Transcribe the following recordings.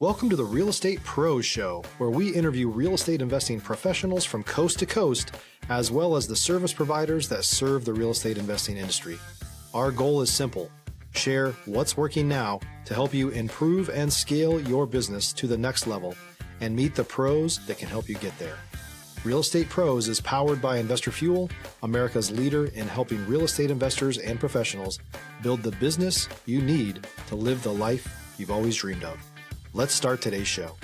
Welcome to the Real Estate Pros Show, where we interview real estate investing professionals from coast to coast, as well as the service providers that serve the real estate investing industry. Our goal is simple: share what's working now to help you improve and scale your business to the next level and meet the pros that can help you get there. Real Estate Pros is powered by Investor Fuel, America's leader in helping real estate investors and professionals build the business you need to live the life you've always dreamed of. Let's start today's show.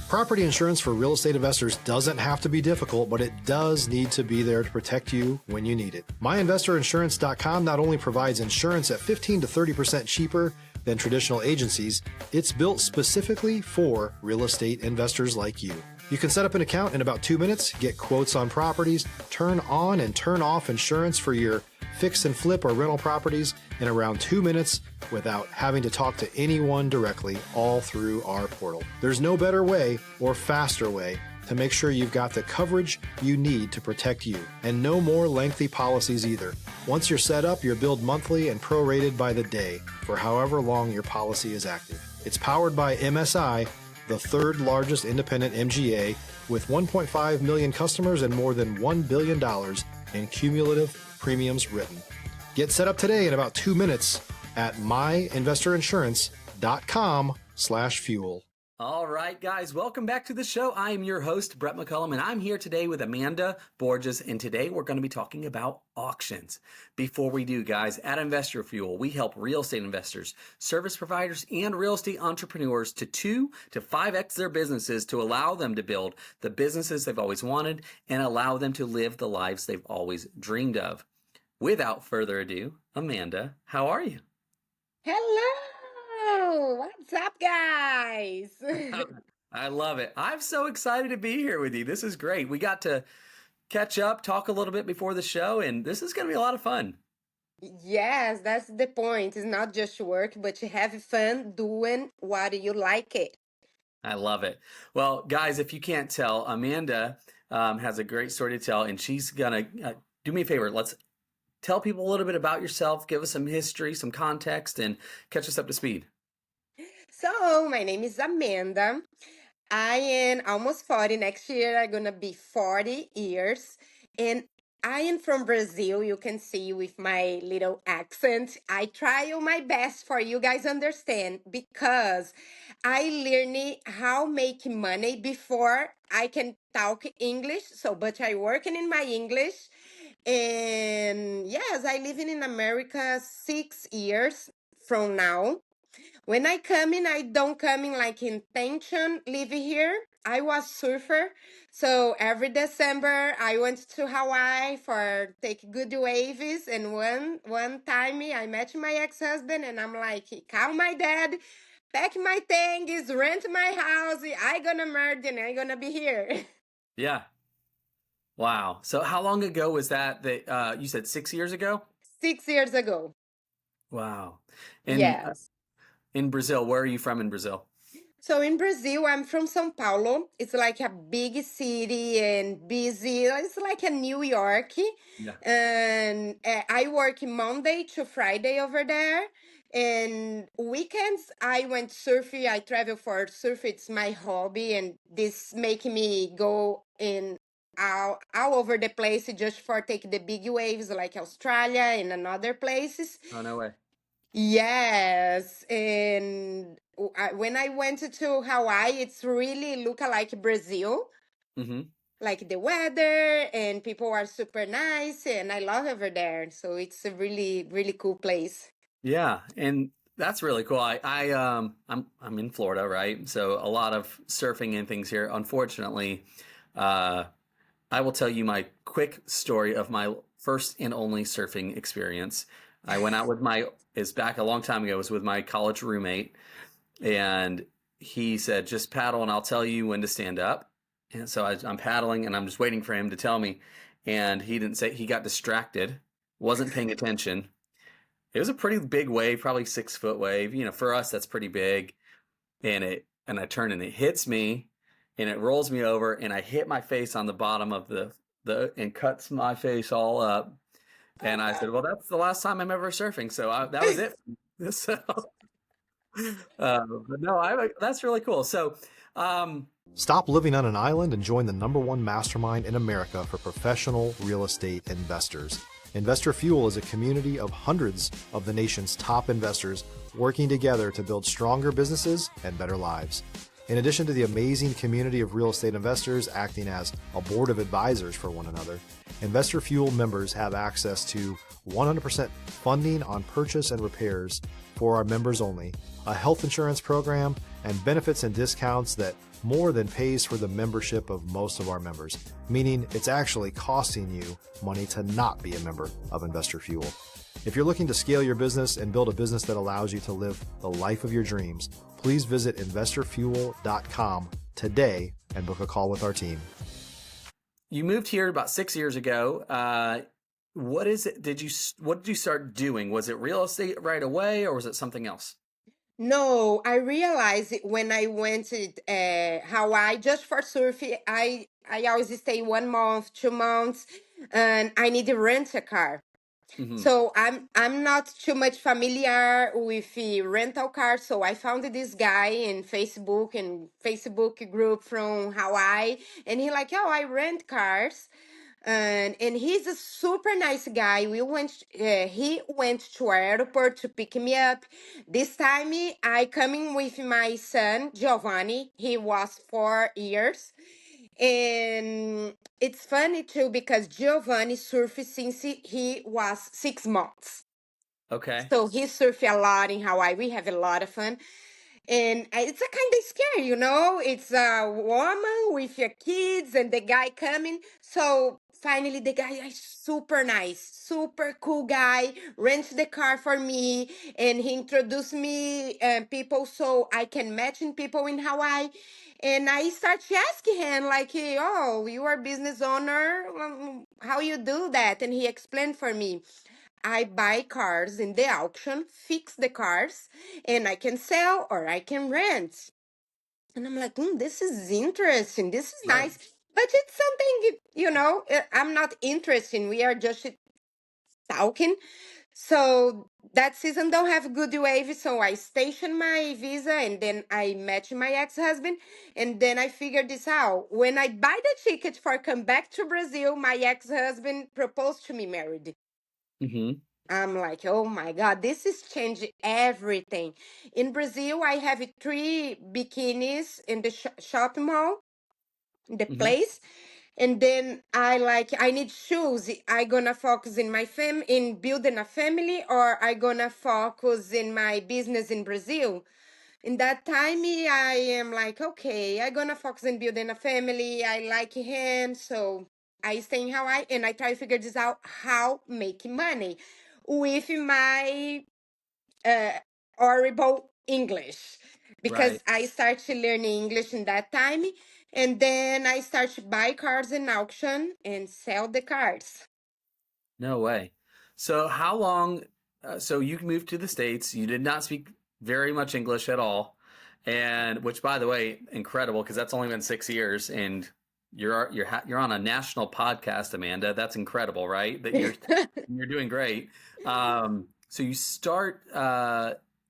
Property insurance for real estate investors doesn't have to be difficult, but it does need to be there to protect you when you need it. MyInvestorInsurance.com not only provides insurance at 15 to 30% cheaper than traditional agencies, it's built specifically for real estate investors like you. You can set up an account in about 2 minutes, get quotes on properties, turn on and turn off insurance for your fix and flip or rental properties in around 2 minutes without having to talk to anyone directly, all through our portal. There's no better way or faster way to make sure you've got the coverage you need to protect you, and no more lengthy policies either. Once you're set up, you're billed monthly and prorated by the day for however long your policy is active. It's powered by MSI, the third largest independent MGA, with 1.5 million customers and more than $1 billion in cumulative premiums written. Get set up today in about 2 minutes at myinvestorinsurance.com/fuel. All right, guys, welcome back to the show. I am your host, Brett McCullum, and I'm here today with Amanda Borges, and today we're going to be talking about auctions. Before we do, guys, at Investor Fuel, we help real estate investors, service providers, and real estate entrepreneurs to 2 to 5x their businesses to allow them to build the businesses they've always wanted and allow them to live the lives they've always dreamed of. Without further ado, Amanda, how are you? Hello, what's up, guys? I love it. I'm so excited to be here with you. This is great. We got to catch up, talk a little bit before the show, and this is going to be a lot of fun. Yes, that's the point. It's not just work, but you have fun doing what you like it. I love it. Well, guys, if you can't tell, Amanda has a great story to tell, and she's going to do me a favor. Let's tell people a little bit about yourself, give us some history, some context, and catch us up to speed. So, my name is Amanda. I am almost 40. Next year, I'm gonna be 40 years. And I am from Brazil. You can see with my little accent. I try my best for you guys understand because I learned how make money before I can talk English. So, but I working in my English. And yes, I living in America 6 years from now. When I come in, I don't come in like intention live here. I was surfer, so every December I went to Hawaii for take good waves. And one time I met my ex-husband, and I'm like, call my dad, pack my things, rent my house. I gonna merge and I gonna be here. Yeah. Wow. So how long ago was that you said 6 years ago? 6 years ago. Wow. And Yes. in Brazil, where are you from in Brazil? So in Brazil, I'm from São Paulo. It's like a big city and busy. It's like a New York. Yeah. And I work Monday to Friday over there. And weekends, I went surfing. I travel for surf. It's my hobby. And this make me go in all over the place just for take the big waves like Australia and another places. Oh, no way. Yes, and when I went to Hawaii, it's really look like Brazil, Mm-hmm. like the weather and people are super nice, and I love over there. So it's a really, really cool place. Yeah, and that's really cool. I'm in Florida, right? So a lot of surfing and things here. Unfortunately, I will tell you my quick story of my first and only surfing experience. I went out with it's back a long time ago. It was with my college roommate, and he said, just paddle and I'll tell you when to stand up. And so I'm paddling and I'm just waiting for him to tell me. And he didn't say, he got distracted, wasn't paying attention. It was a pretty big wave, probably 6-foot wave. You know, for us, that's pretty big. And I turn and it hits me and it rolls me over and I hit my face on the bottom of and cuts my face all up. And I said, well, that's the last time I'm ever surfing. So that was it. So But no, that's really cool. So, um, Stop living on an island and join the #1 mastermind in America for professional real estate investors. Investor Fuel is a community of hundreds of the nation's top investors working together to build stronger businesses and better lives. In addition to the amazing community of real estate investors acting as a board of advisors for one another, Investor Fuel members have access to 100% funding on purchase and repairs for our members only, a health insurance program, and benefits and discounts that more than pays for the membership of most of our members, meaning it's actually costing you money to not be a member of Investor Fuel. If you're looking to scale your business and build a business that allows you to live the life of your dreams, please visit investorfuel.com today and book a call with our team. you moved here about 6 years ago. What is it? What did you start doing? Was it real estate right away, or was it something else? No, I realized it when I went to Hawaii just for surfing. I always stay 1 month, 2 months, and I need to rent a car. Hmm. So I'm not too much familiar with the rental car. So I found this guy in Facebook and Facebook group from Hawaii, and he like, oh, I rent cars. And he's a super nice guy. He went to our airport to pick me up. This time I coming with my son Giovanni. He was 4 years, and it's funny too because Giovanni surfed since he was 6 months. Okay. So he surfed a lot in Hawaii. We have a lot of fun. And it's a kind of scary, It's a woman with your kids and the guy coming. So finally, the guy is super nice, super cool guy, rents the car for me, and he introduced me people so I can matching people in Hawaii. And I start asking him like, oh, you are business owner, how you do that? And he explained for me. I buy cars in the auction, fix the cars, and I can sell or I can rent. And I'm like, this is interesting. This is Right. nice. But it's something, I'm not interested. We are just talking. So that season don't have good wave. So I stationed my visa and then I met my ex-husband. And then I figured this out. When I buy the ticket for come back to Brazil, my ex-husband proposed to me married. Hmm. I'm like, oh my God, this is changing everything. In Brazil, I have 3 bikinis in the shopping mall, the Hmm. place. And then I need shoes. I gonna focus in in building a family, or I gonna focus in my business in Brazil. In that time, I am like, okay, I gonna focus in building a family. I like him, so I stay in Hawaii and I try to figure this out how make money with my uh, horrible English because Right. I start to learn English in that time, and then I start to buy cars in auction and sell the cars. No way. So how long? So you moved to the States. You did not speak very much English at all, and which, by the way, incredible because that's only been 6 years, and you're on a national podcast, Amanda. That's incredible, right? That you're doing great. So you start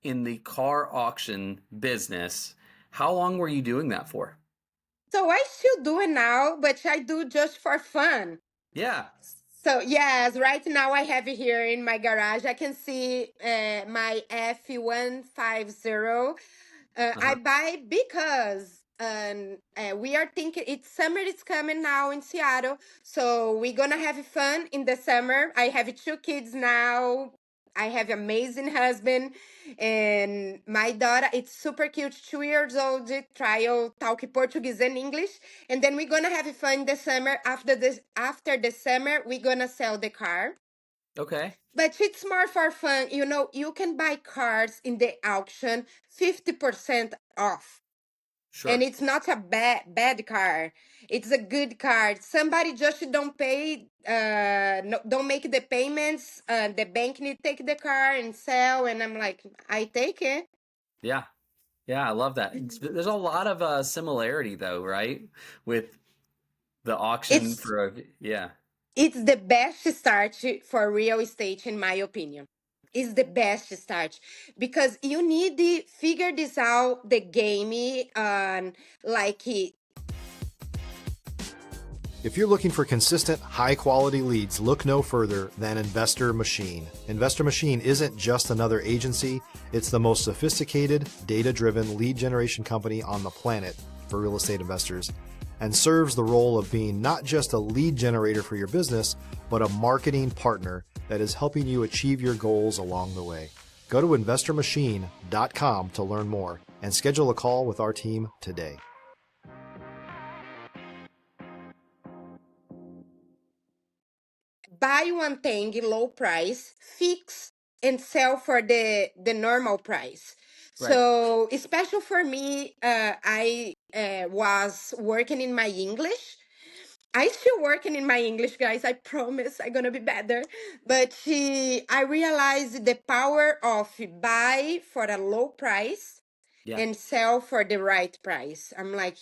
in the car auction business. How long were you doing that for? So I still do it now, but I do just for fun. Yeah. So yes, right now I have it here in my garage. I can see my F150. I Uh-huh. buy because we are thinking it's summer is coming now in Seattle, so we're gonna have fun in the summer. I have 2 kids now. I have amazing husband, and my daughter. It's super cute, 2 years old. Trial talk Portuguese and English, and then we're gonna have fun in the summer. After the summer, we're gonna sell the car. Okay. But it's more for fun. You can buy cars in the auction 50% off. And Sure. it's not a bad car. It's a good car. Somebody just don't pay, no, don't make the payments. The bank need to take the car and sell. And I'm like, I take it. Yeah. Yeah, I love that. There's a lot of similarity though, right? With the auction It's for a, yeah. it's the best start for real estate, in my opinion. is the best start, because you need to figure this out the game like If you're looking for consistent, high-quality leads, look no further than Investor Machine. Investor Machine isn't just another agency, it's the most sophisticated, data-driven lead generation company on the planet for real estate investors, and serves the role of being not just a lead generator for your business, but a marketing partner that is helping you achieve your goals along the way. Go to investormachine.com to learn more and schedule a call with our team today. buy one thing low price, fix and sell for the normal price. Right. So, especially for me, I was working in my English. I still working in my English, guys. I promise I'm gonna be better. But I realized the power of buy for a low price Yeah. and sell for the right price. I'm like,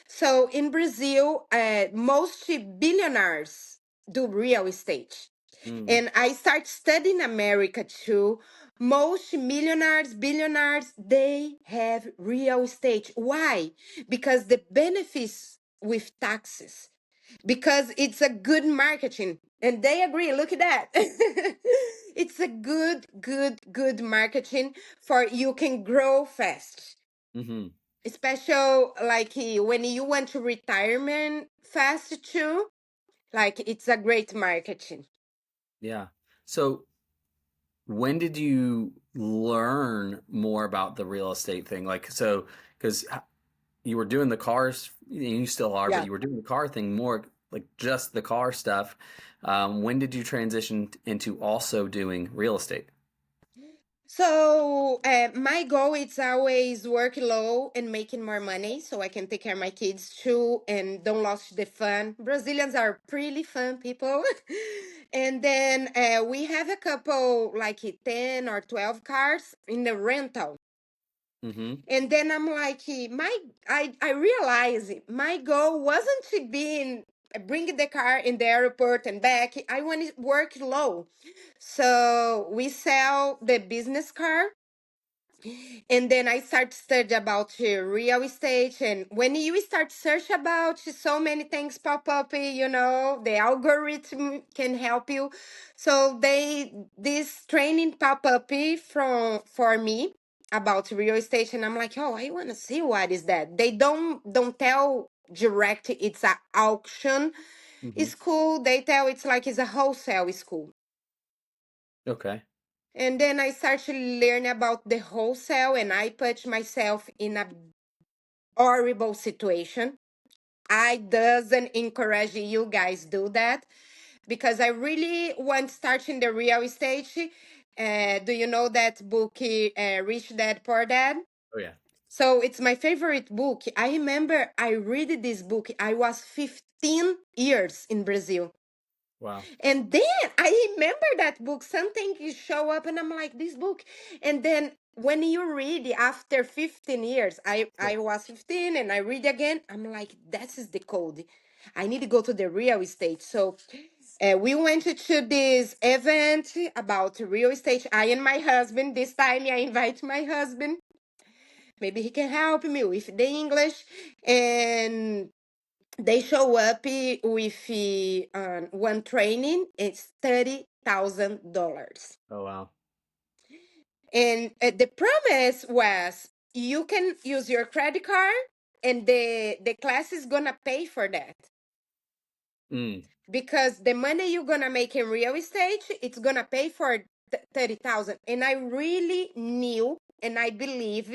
So in Brazil, most billionaires do real estate. Mm. And I start studying America too. Most millionaires, billionaires, they have real estate. Why? Because the benefits with taxes, because it's a good marketing, and they agree. Look at that. It's a good marketing for you can grow fast, Mm-hmm. especially like when you want to retirement fast too. Like it's a great marketing. Yeah. So when did you learn more about the real estate thing? Like, so, because you were doing the cars, you still are, but Yeah. you were doing the car thing more like just the car stuff. When did you transition into also doing real estate? So my goal is always work low and making more money so I can take care of my kids too and don't lose the fun. Brazilians are pretty fun people. And then we have a couple like 10 or 12 cars in the rental. Mm-hmm. And then I'm like, I realize my goal wasn't to be in bring the car in the airport and back. I want to work low. So we sell the business car, and then I start study about real estate. And when you start search about, so many things pop up, the algorithm can help you. So this training pop up from for me about real estate, and I'm like, oh, I want to see what is that. They don't tell direct it's a auction Mm-hmm. school. They tell it's like it's a wholesale school. Okay. And then I started to learn about the wholesale, and I put myself in a horrible situation. I doesn't encourage you guys do that, because I really want starting the real estate. Do you know that book, Rich Dad Poor Dad? Oh yeah. So it's my favorite book. I remember I read this book. I was 15 years in Brazil. Wow. And then I remember that book. Something you show up, and I'm like, this book. And then when you read after 15 years, Yeah. I was 15 and I read again. I'm like, that is the code. I need to go to the real estate. So we went to this event about real estate. I and my husband. This time I invite my husband. Maybe he can help me with the English. And they show up with one training. It's $30,000, Oh wow. and the promise was you can use your credit card, and the class is gonna pay for that, Mm. because the money you're gonna make in real estate, it's gonna pay for 30,000. And I really knew and I believe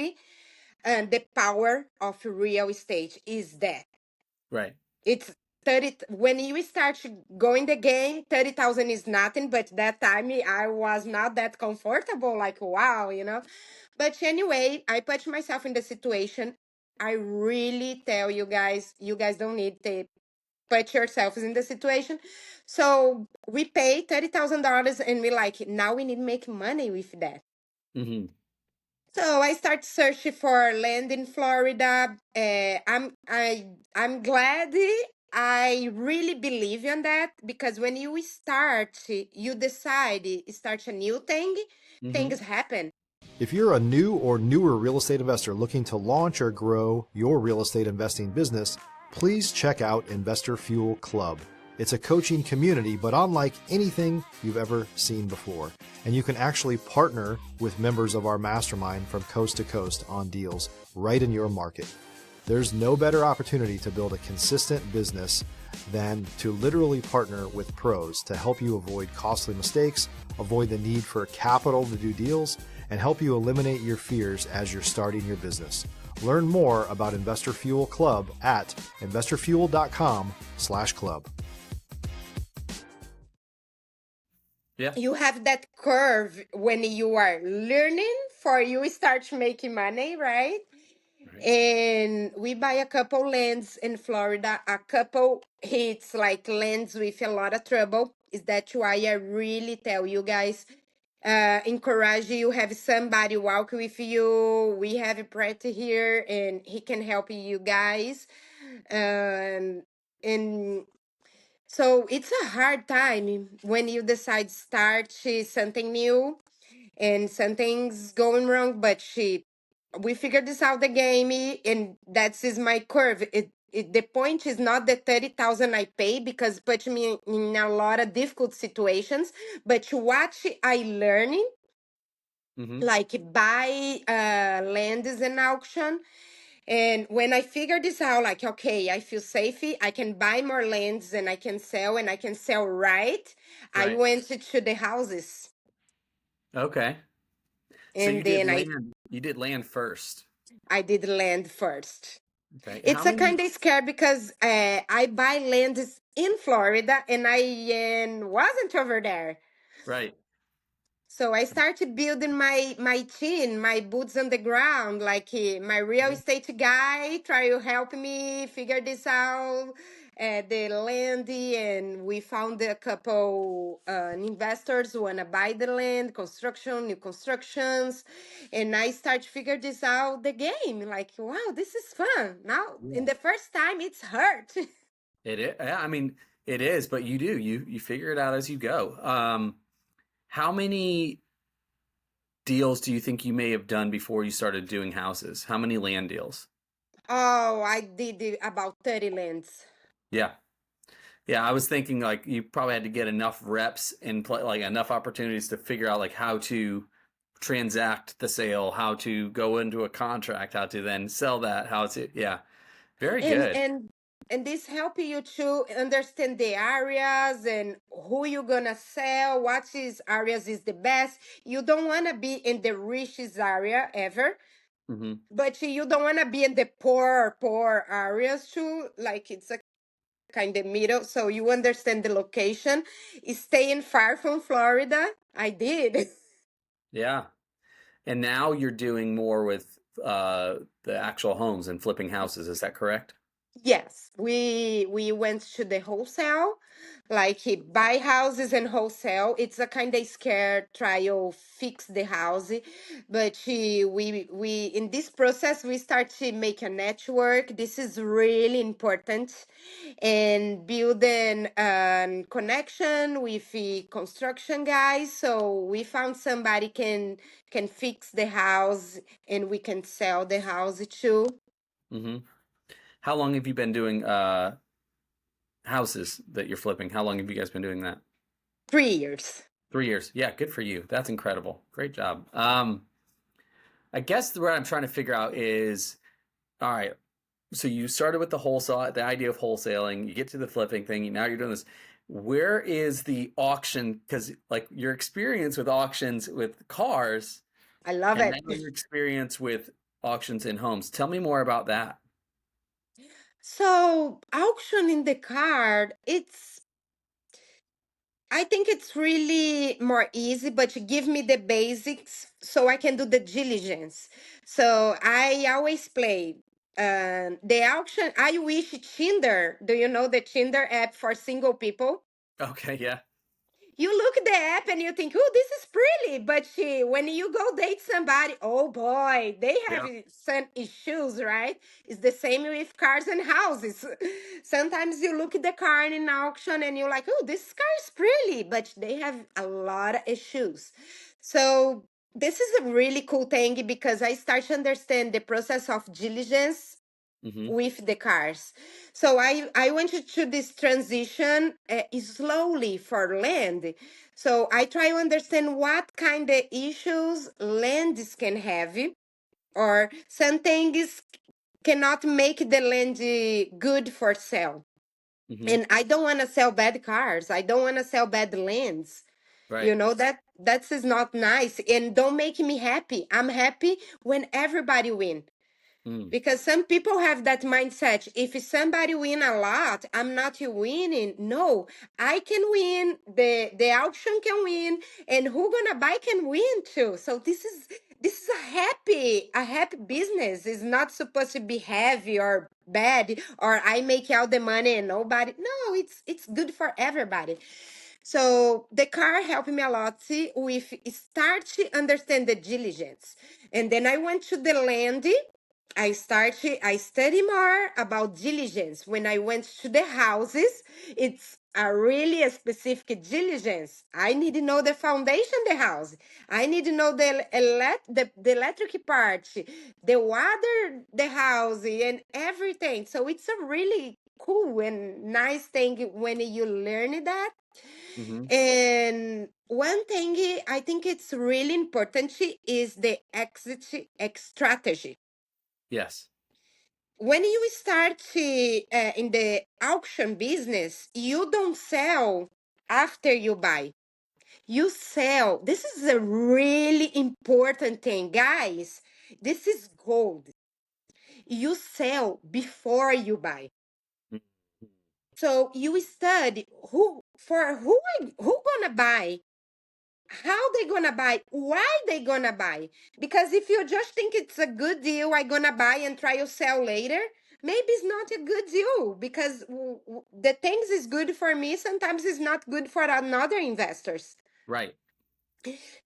the power of real estate is that Right. it's 30. When you start going the game, 30,000 is nothing, but that time I was not that comfortable, like wow. But anyway, I put myself in the situation. I really tell you guys don't need to put yourselves in the situation. So we pay $30,000, and we like, now we need to make money with that. Mm-hmm. So I start searching for land in Florida. I'm glad I really believe in that because when you start, you decide start a new thing, Mm-hmm. things happen. If you're a new or newer real estate investor looking to launch or grow your real estate investing business, please check out Investor Fuel Club. It's a coaching community, but unlike anything you've ever seen before. And you can actually partner with members of our mastermind from coast to coast on deals right in your market. There's no better opportunity to build a consistent business than to literally partner with pros to help you avoid costly mistakes, avoid the need for capital to do deals, and help you eliminate your fears as you're starting your business. Learn more about Investor Fuel Club at investorfuel.com/club. Yeah. You have that curve when you are learning for you start making money, right? Right. And we buy a couple lands in Florida, a couple hits like lands with a lot of trouble. Is that why I really tell you guys, encourage you, have somebody walk with you. We have Brett here and he can help you guys. And so it's a hard time when you decide start something new and something's going wrong, but we figured this out the game, and that's is my curve. The point is not the 30,000 I pay because put me in a lot of difficult situations, but what I learning, Mm-hmm. like buy land is an auction. And when I figured this out, like, okay, I feel safe, I can buy more lands and I can sell right. I Right. went to the houses Okay. So you and did then land. You did land first. I did land first. Okay. How It's a many? kind of scare because I buy land in Florida and I wasn't over there. Right. So I started building my team, my boots on the ground, like my real Yeah. estate guy try to help me figure this out. The land, and we found a couple investors who wanna buy the land, construction, new constructions, and I start to figure this out the game. Like, wow, this is fun. Now, in Yeah. the first time, it's hard. It is. I mean, it is, but you figure it out as you go. How many deals do you think you may have done before you started doing houses? How many land deals? Oh, I did about 30 lands. Yeah. Yeah, I was thinking like you probably had to get enough reps and play, like enough opportunities to figure out like how to transact the sale, how to go into a contract, how to then sell that, how to yeah. Very and good. and and this help you to understand the areas and who you're gonna sell, what is areas is the best. You don't want to be in the richest area ever, Hmm. but you don't want to be in the poor areas too, like it's a kind of middle, so you understand the location. Staying far from Florida, I did. Yeah. And now you're doing more with the actual homes and flipping houses. Is that correct? Yes, we went to the wholesale, like he buy houses and wholesale. It's a kind of scared trial fix the house, but we in this process we start to make a network. This is really important, and building a connection with the construction guys. So we found somebody can fix the house, and we can sell the house too. Hmm. How long have you been doing houses that you're flipping? How long have you guys been doing that? 3 years. 3 years. Yeah, good for you. That's incredible. Great job. I guess what I'm trying to figure out is, all right, so you started with the wholesale, the idea of wholesaling, you get to the flipping thing, now you're doing this. Where is the auction? Because like your experience with auctions with cars I love and now it. your experience with auctions in homes. Tell me more about that. So, auction in the card, I think it's really more easy, but you give me the basics so I can do the diligence. So, I always play the auction. I wish Tinder, do you know the Tinder app for single people? Okay, yeah. You look at the app and you think, oh, this is pretty. But when you go date somebody, oh boy, they have Yeah. some issues, right? It's the same with cars and houses. Sometimes you look at the car in an auction and you're like, oh, this car is pretty, but they have a lot of issues. So this is a really cool thing because I start to understand the process of diligence Mm-hmm. with the cars. So I went to this transition slowly for land. So I try to understand what kind of issues lands can have, or some things cannot make the land good for sale. Mm-hmm. And I don't want to sell bad cars. I don't want to sell bad lands. Right. You know that is not nice and don't make me happy. I'm happy when everybody win, Mm. because some people have that mindset. If somebody win a lot, I'm not winning. No, I can win. The auction can win, and who gonna buy can win too. So this is a happy business. It's not supposed to be heavy or bad, or I make all the money and nobody. No, it's good for everybody. So the car helped me a lot with start to understand the diligence. And then I went to the land. I study more about diligence. When I went to the houses, it's a really a specific diligence. I need to know the foundation, the house. I need to know the electric part, the water, the house, and everything. So it's a really cool and nice thing when you learn that. Mm-hmm. And one thing I think it's really important is the strategy. Yes. When you start in the auction business, you don't sell after you buy. You sell. This is a really important thing, guys. This is gold. You sell before you buy. Mm-hmm. So you study who gonna buy, how they gonna buy, why they gonna buy. Because if you just think it's a good deal, I gonna buy and try to sell later, maybe it's not a good deal, because the things is good for me sometimes is not good for another investors. Right.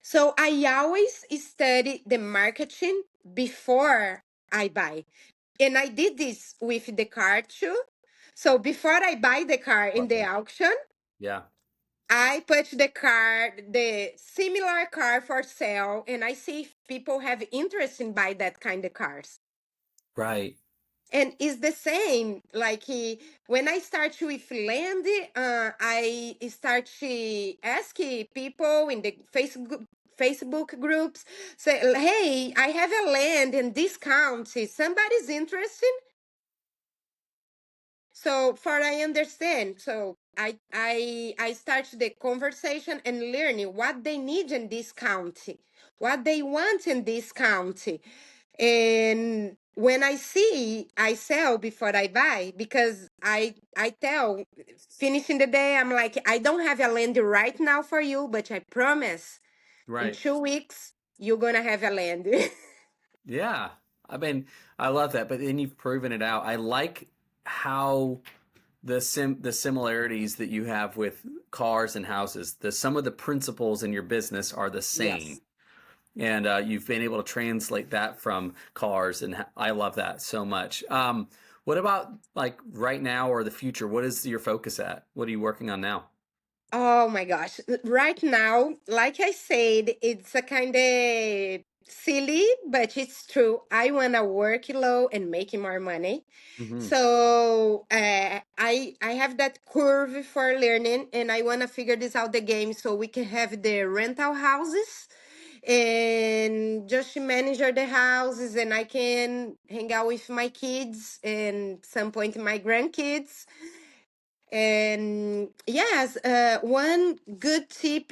So I always study the marketing before I buy. And I did this with the car too. So before I buy the car in Love the that. auction, Yeah. I put the similar car for sale, and I see if people have interest in buy that kind of cars. Right. And it's the same. Like when I start with land, I start to ask people in the Facebook groups, say, "Hey, I have a land and discount. If somebody's interested." So for I understand. So I start the conversation and learning what they need in this county, what they want in this county. And when I see, I sell before I buy, because I tell, finishing the day, I'm like, I don't have a land right now for you, but I promise in Right. 2 weeks you're gonna have a land. Yeah. I mean, I love that, but then you've proven it out. I like how the similarities that you have with cars and houses. Some of the principles in your business are the Yes. same, and you've been able to translate that from cars, and I love that so much. What about like right now or the future? What is your focus at? What are you working on now? Oh my gosh. Right now, like I said, it's a kind of silly, but it's true. I want to work low and make more money. Mm-hmm. So I have that curve for learning, and I want to figure this out the game so we can have the rental houses and just manage the houses, and I can hang out with my kids and some point my grandkids. And yes, one good tip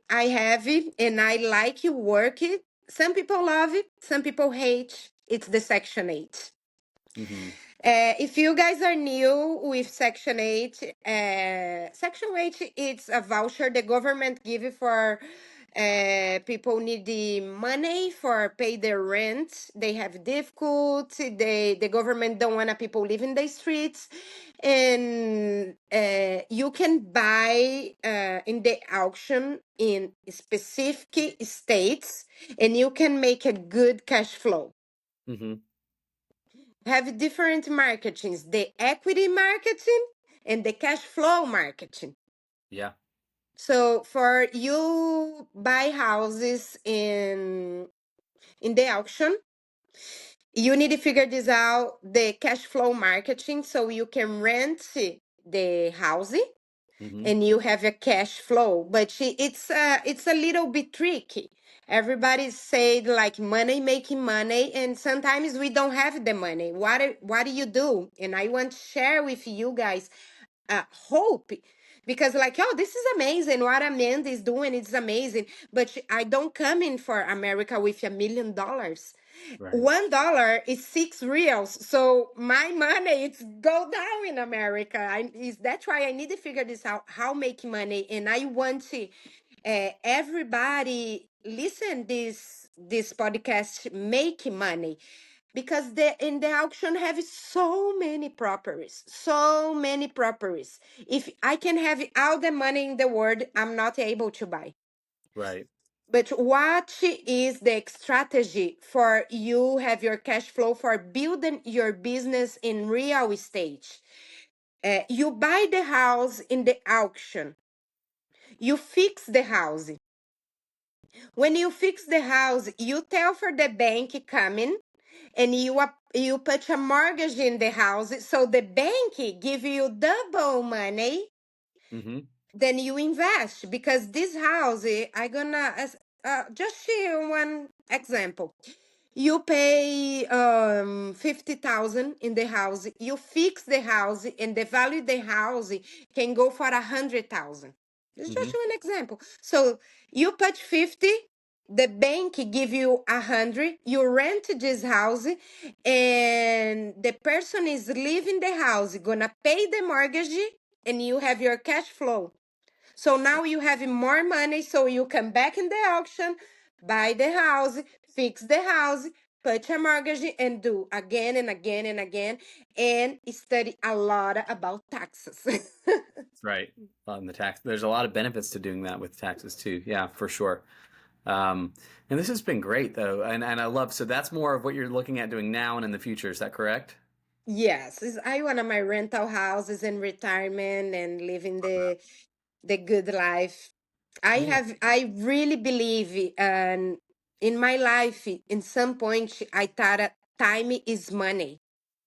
I have it, and I like you work it. Some people love it, some people hate. It's the Section 8. Mm-hmm. If you guys are new with Section 8, Section 8, it's a voucher the government give you for People need the money for pay their rent. They have difficulty. The government don't want people live in the streets, and you can buy in the auction in specific states, and you can make a good cash flow. Mm-hmm. Have different marketings: the equity marketing and the cash flow marketing. Yeah. So for you buy houses in the auction, you need to figure this out, the cash flow marketing, so you can rent the house Mm-hmm. and you have a cash flow. But it's a little bit tricky. Everybody said like money making money, and sometimes we don't have the money. What do you do? And I want to share with you guys hope, because like, oh, this is amazing what Amanda is doing, it's amazing, but I don't come in for America with $1 million. Right. $1 is 6 reals, so my money it's go down in America. That's why I need to figure this out, how make money. And I want to everybody listen this podcast, make money, because in the auction have so many properties. If I can have all the money in the world, I'm not able to buy. Right. But what is the strategy for you have your cash flow for building your business in real estate? You buy the house in the auction, you fix the house. When you fix the house, you tell for the bank coming, and you put a mortgage in the house, so the bank give you double money. Mm-hmm. Then you invest, because this house, I gonna just share one example. You pay 50,000 in the house, you fix the house, and the value of the house can go for 100,000. It's Mm-hmm. just one example. So you put 50, the bank give you 100, you rent this house, and the person is living the house, gonna pay the mortgage, and you have your cash flow. So now you have more money, so you come back in the auction, buy the house, fix the house, put a mortgage, and do again and again and again, and study a lot about taxes. Right. On the tax, there's a lot of benefits to doing that with taxes too. Yeah, for sure. And this has been great though, and I love. So that's more of what you're looking at doing now and in the future. Is that correct? Yes, I want my rental houses in retirement and living the good life. Yeah. I really believe in my life. In some point, I thought time is money.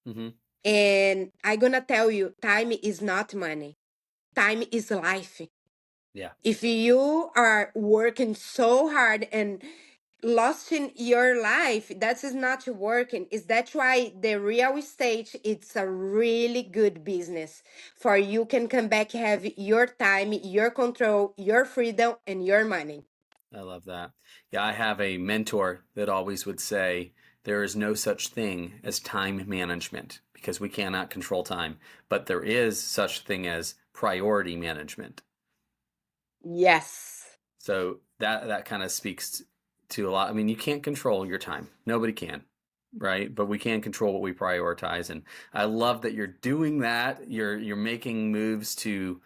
Mm-hmm. And I'm gonna tell you, time is not money. Time is life. Yeah. If you are working so hard and lost in your life, that is not working. Is that why the real estate it's a really good business for you can come back, have your time, your control, your freedom, and your money. I love that. Yeah, I have a mentor that always would say there is no such thing as time management because we cannot control time, but there is such thing as priority management. Yes. So that kind of speaks to a lot. I mean, you can't control your time. Nobody can, right? But we can control what we prioritize. And I love that you're doing that. You're making moves to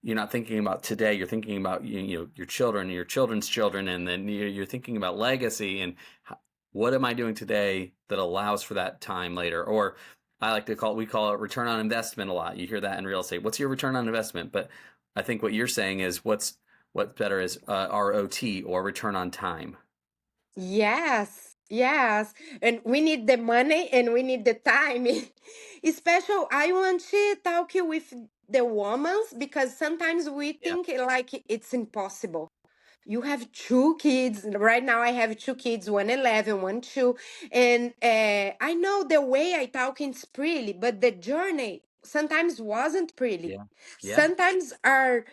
you're not thinking about today. You're thinking about your children, your children's children, and then you're thinking about legacy and what am I doing today that allows for that time later. Or I like to we call it return on investment a lot. You hear that in real estate. What's your return on investment? But I think what you're saying is what's better is ROT or return on time. Yes, yes. And we need the money and we need the time. Especially, I want to talk with the women, because sometimes we Yeah. think like it's impossible. You have 2 kids. Right now, I have 2 kids, one 11, one 2. And I know the way I talk is pretty, but the journey sometimes wasn't pretty. Yeah. Yeah. Sometimes are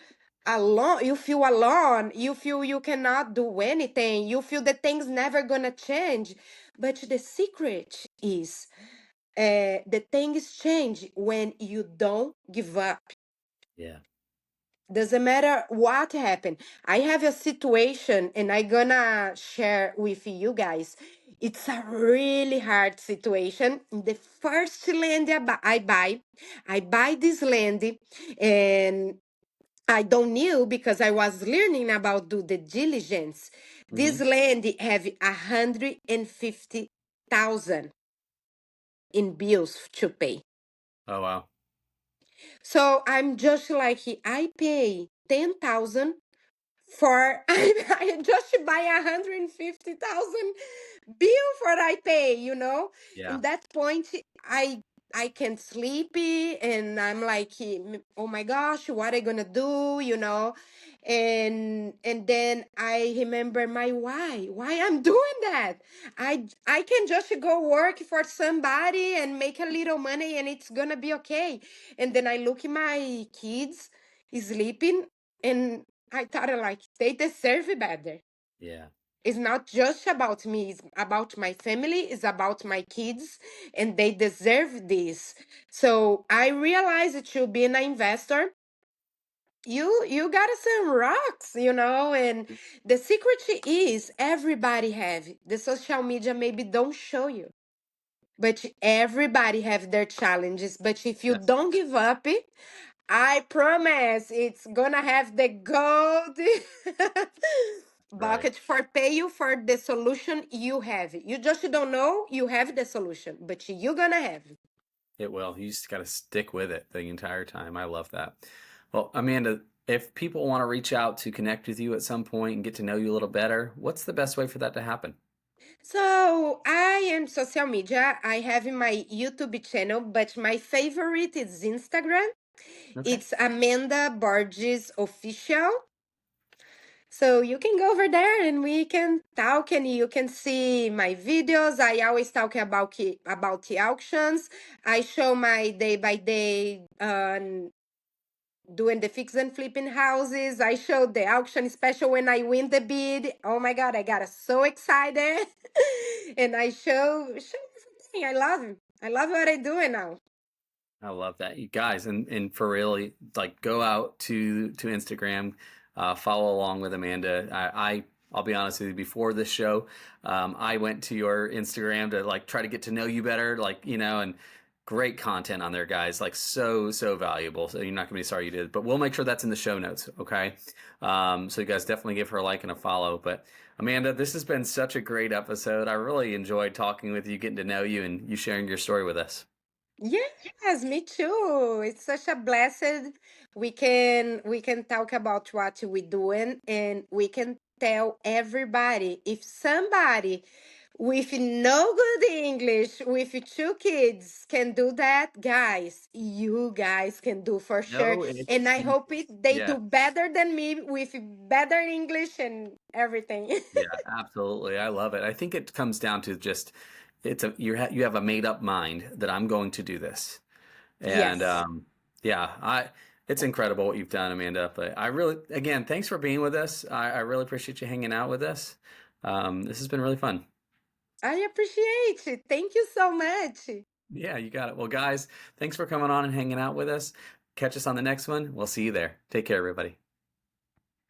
alone, you feel alone, you feel you cannot do anything, you feel that things never gonna change. But the secret is the things change when you don't give up. Yeah. Doesn't matter what happened. I have a situation and I gonna share with you guys. It's a really hard situation. The first land I buy this land, and I don't knew because I was learning about do the diligence. Hmm. This land have 150,000 in bills to pay. Oh, wow. So I'm just like I pay 10,000 for I just buy 150,000 bill for I pay, you know. Yeah. In that point, I I can't sleep, and I'm like, oh my gosh, what I gonna do, you know? And then I remember my why I'm doing that. I can just go work for somebody and make a little money, and it's gonna be okay. And then I look at my kids sleeping, and I thought like they deserve it better. Yeah. It's not just about me, it's about my family, it's about my kids, and they deserve this. So I realized that you being an investor, you got some rocks, you know, and the secret is everybody have it. The social media maybe don't show you, but everybody have their challenges. But if you Yes. don't give up, I promise it's gonna have the gold Right. bucket for pay you for the solution you have. You just don't know you have the solution, but you're gonna have it. It will. You just got to stick with it the entire time. I love that. Well, Amanda, if people want to reach out to connect with you at some point and get to know you a little better, what's the best way for that to happen? So I am social media. I have my YouTube channel, but my favorite is Instagram. Okay. It's Amanda Borges Official. So you can go over there and we can talk, and you can see my videos. I always talk about about the auctions. I show my day by day doing the fix and flipping houses. I showed the auction special when I win the bid. Oh my god, I got so excited. And I show everything. I love it. I love what I do now. I love that, you guys, and for really like go out to Instagram, follow along with Amanda. I'll be honest with you. Before this show, I went to your Instagram to like try to get to know you better, like and great content on there, guys. Like so valuable. So you're not gonna be sorry you did. But we'll make sure that's in the show notes, okay? So you guys definitely give her a like and a follow. But Amanda, this has been such a great episode. I really enjoyed talking with you, getting to know you, and you sharing your story with us. Yes, me too. It's such a blessed. We can talk about what we're doing, and we can tell everybody. If somebody with no good English, with two kids can do that, guys, you guys can do for sure. No, it's And I easy. hope they Yeah. do better than me with better English and everything. Yeah, absolutely. I love it. I think it comes down to just you have a made up mind that I'm going to do this. And Yes. yeah, I it's incredible what you've done, Amanda. But I really again, thanks for being with us. I really appreciate you hanging out with us. This has been really fun. I appreciate it. Thank you so much. Yeah, you got it. Well, guys, thanks for coming on and hanging out with us. Catch us on the next one. We'll see you there. Take care, everybody.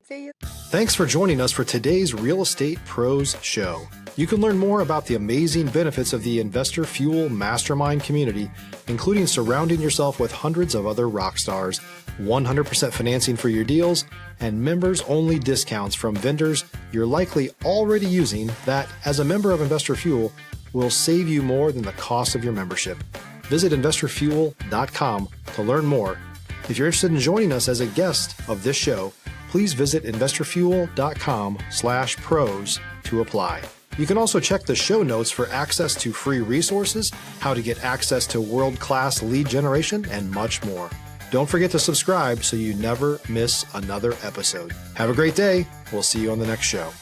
See you. Thanks for joining us for today's Real Estate Pros Show. You can learn more about the amazing benefits of the Investor Fuel Mastermind community, including surrounding yourself with hundreds of other rock stars, 100% financing for your deals, and members-only discounts from vendors you're likely already using that, as a member of Investor Fuel, will save you more than the cost of your membership. Visit investorfuel.com to learn more. If you're interested in joining us as a guest of this show, please visit investorfuel.com/pros to apply. You can also check the show notes for access to free resources, how to get access to world-class lead generation, and much more. Don't forget to subscribe so you never miss another episode. Have a great day. We'll see you on the next show.